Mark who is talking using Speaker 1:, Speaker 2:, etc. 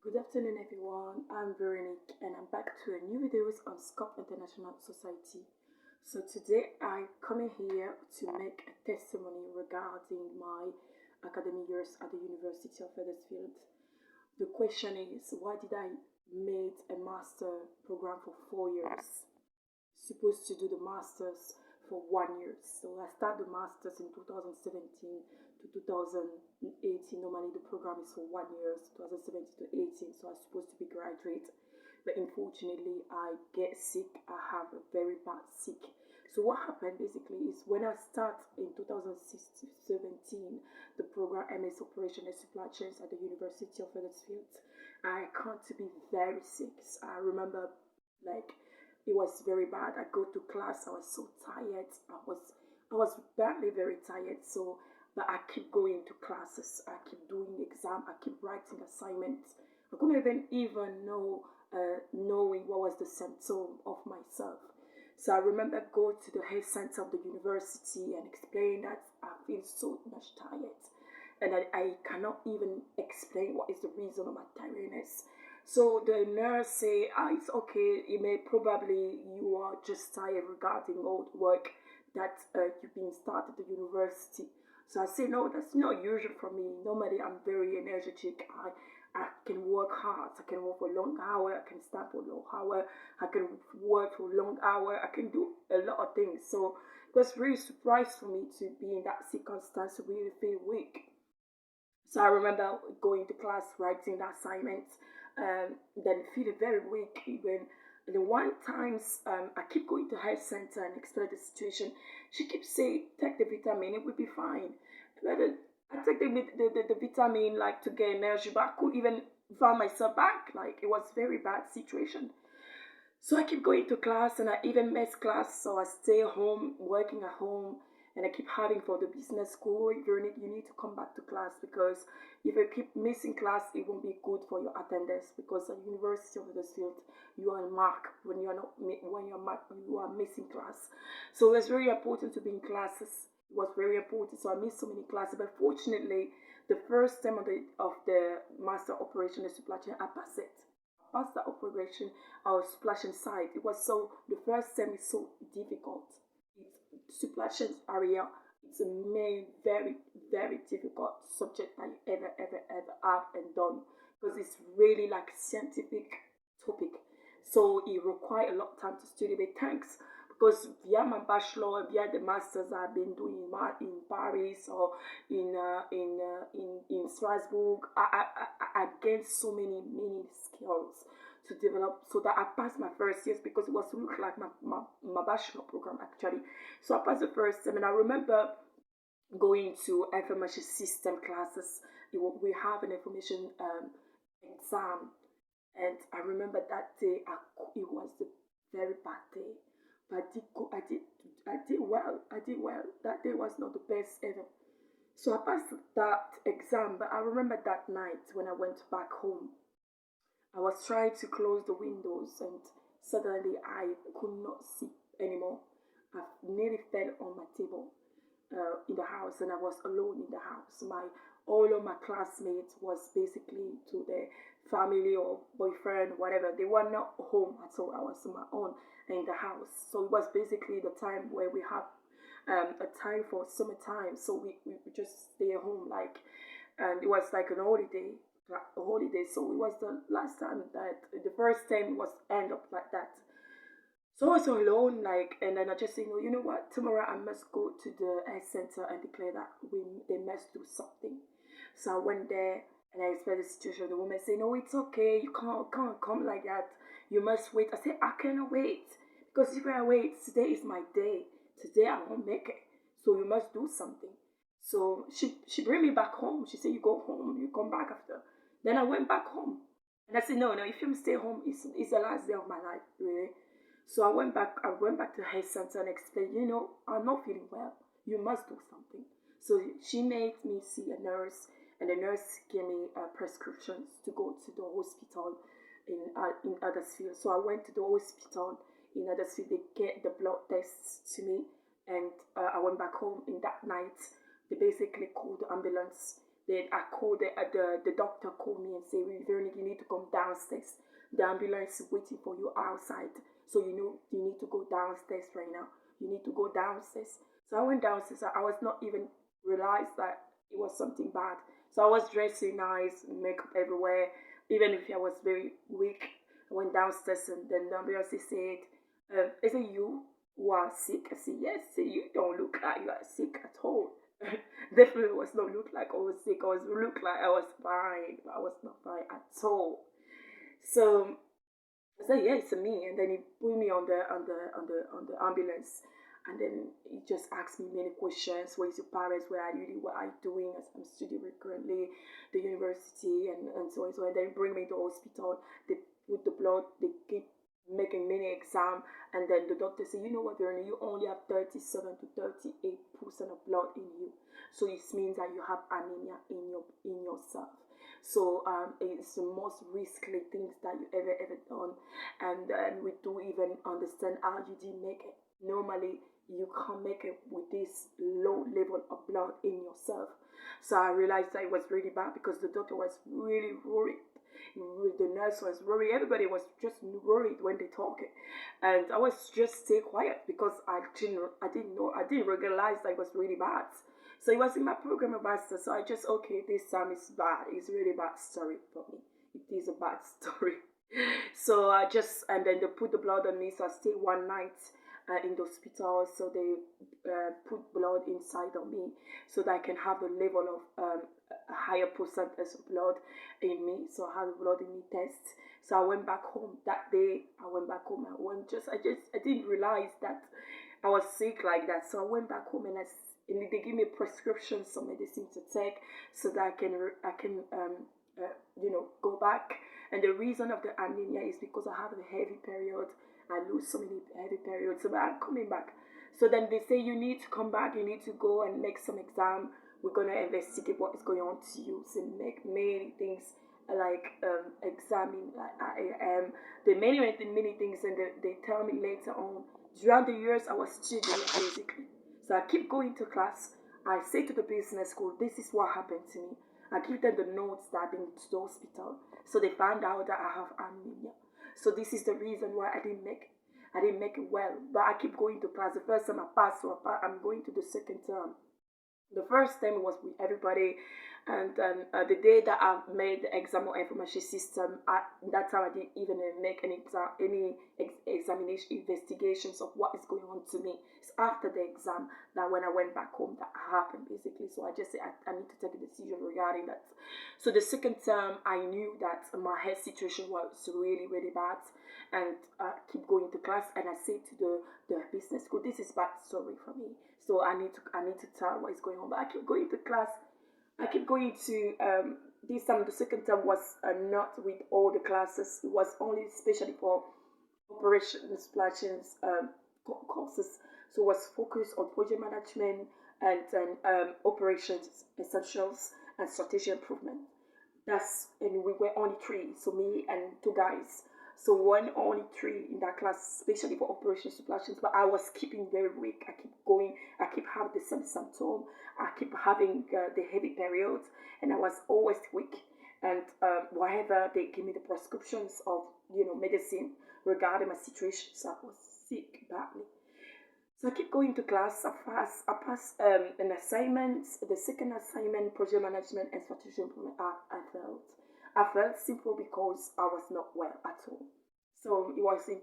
Speaker 1: Good afternoon, everyone. I'm Veronique, and I'm back to a new videos on Scope International Society. So today I'm coming here to make a testimony regarding my academic years at the University of Huddersfield. The question is, why did I make a master program for 4 years? Supposed to do the masters for 1 year. So I started the masters in 2017 to 2018. Normally the program is for 1 year, 2017 to 18. So I'm supposed to be graduate, but unfortunately I get sick. I have a very bad sick. So what happened basically is when I start in 2017 the program MS Operation and Supply Chains at the University of Huddersfield, I come to be very sick. I remember like it was very bad. I go to class, I was so tired. I was badly very tired. So but I keep going to classes, I keep doing exam, I keep writing assignments. I couldn't even know knowing what was the symptom of myself. So I remember go to the health center of the university and explain that I feel so much tired and I cannot even explain what is the reason of my tiredness. So the nurse say, it's okay. It may probably you are just tired regarding all the work that you've been started at the university. So I say, no, that's not usual for me. Normally, I'm very energetic. I can work hard. I can work for a long hour. I can stand for a long hour. I can work for a long hour. I can do a lot of things. So it was really surprised for me to be in that circumstance to really feel weak. So I remember going to class, writing the assignments, then feeling very weak. Even the one times I keep going to health center and explain the situation. She keeps saying, "Take the vitamin, it will be fine." But I take the vitamin like to get energy, but I could even find myself back. Like it was very bad situation. So I keep going to class and I even miss class. So I stay home, working at home, and I keep having for the business school, you need to come back to class because if you keep missing class, it won't be good for your attendance because at University of Huddersfield, you are marked when you are not when you're marked, you are missing class. So it's very important to be in classes. It was very important. So I missed so many classes, but fortunately, the first term of the master operation and supply chain, I passed it. Past that operation, I was splashing side. It was so the first term is so difficult. It's supply chain area. It's a main very difficult subject that you ever have and done because it's really like scientific topic. So it requires a lot of time to study. But thanks because via my bachelor and via the masters I've been doing in Paris or in Strasbourg, I gained so many skills to develop so that I passed my first years because it was to look like my bachelor program actually. So I passed the first term and I remember going to information system classes. We have an information exam and I remember that day it was the very bad day. But I did well. I did well. That day was not the best ever. So I passed that exam, but I remember that night when I went back home, I was trying to close the windows and suddenly I could not see anymore. I nearly fell on my table in the house and I was alone in the house. All of my classmates was basically to their family or boyfriend, whatever. They were not home at all. I was on my own in the house. So it was basically the time where we have a time for summertime. So we just stay at home like, and it was like an holiday, So it was the last time that the first time was end up like that. So I was alone, like, and then I just say, no, you know what? Tomorrow I must go to the health center and declare that they must do something. So I went there and I explained the situation. The woman said, no, it's okay. You can't come like that. You must wait. I said, I cannot wait because if I wait, today is my day. Today I won't make it. So you must do something. So she bring me back home. She said, you go home. You come back after. Then I went back home. And I said, no, if you stay home, it's the last day of my life, really. So I went back to the health center and explained, I'm not feeling well. You must do something. So she made me see a nurse, and the nurse gave me prescriptions to go to the hospital in Huddersfield. So I went to the hospital in Huddersfield. They get the blood tests to me, and I went back home in that night. They basically called the ambulance. Then I called the doctor called me and said, Veronique, you need to come downstairs. The ambulance is waiting for you outside. So you know you need to go downstairs right now. You need to go downstairs. So I went downstairs. I was not even realized that it was something bad. So I was dressing nice, makeup everywhere. Even if I was very weak, I went downstairs and then the ambulance said, is it you who are sick? I said, yes. You don't look like you are sick at all. Definitely was not look like I was sick. I was look like I was fine. I was not fine at all. So I said, yeah, it's me. And then he put me on the ambulance. And then he just asked me many questions. Where is your parents? Where are you? What are you doing? As I'm studying currently the university and so on. So and then bring me to the hospital. They put the blood. They keep making many exam. And then the doctor said, you know what, Verona, you only have 37 to 38% of blood in you. So it means that you have anemia in yourself. So it's the most risky things that you ever done, and we do even understand how you did make it. Normally, you can't make it with this low level of blood in yourself. So I realized that it was really bad because the doctor was really worried. The nurse was worried. Everybody was just worried when they talk, and I was just stay quiet because I didn't realize that it was really bad. So it was in my program of master. So I just okay, this time it's bad. It's really bad story for me. It is a bad story. So I just and then they put the blood on me. So I stayed one night in the hospital. So they put blood inside of me so that I can have the level of a higher percentage of blood in me. So I had a blood in me test. So I went back home that day. I went back home. I didn't realize that I was sick like that. So I went back home and they give me prescriptions, some medicine to take so that I can go back. And the reason of the anemia is because I have a heavy period. I lose so many heavy periods, so I'm coming back. So then they say you need to come back. You need to go and make some exam. We're gonna investigate what is going on to you. So make many things like examine like I am the many things, and they tell me later on. Throughout the years, I was studying basically. So I keep going to class. I say to the business school, this is what happened to me. I give them the notes that I've been to the hospital. So they found out that I have anemia. So this is the reason why I didn't make it well. But I keep going to class. The first time I passed, so I'm going to the second term. The first time was with everybody, and then the day that I made the exam on information system, that time I didn't even make examination investigations of what is going on to me. It's after the exam that when I went back home that happened basically. So I just said I need to take a decision regarding that. So the second term I knew that my health situation was really bad, and I keep going to class and I say to the business school, this is bad story for me. So I need to tell what is going on. But I keep going to class. I keep going to this time. The second term was not with all the classes. It was only especially for operations, plannings, courses. So it was focused on project management and operations essentials and strategy improvement. And we were only three, so me and two guys. So one only three in that class, especially for operations supply chains. But I was keeping very weak. I keep going. I keep having the same symptom. I keep having the heavy periods, and I was always weak. And whatever they give me the prescriptions of medicine regarding my situation, so I was sick badly. So I keep going to class. I pass an assignment. The second assignment, project management and strategy improvement. I felt simple because I was not well at all. So it was in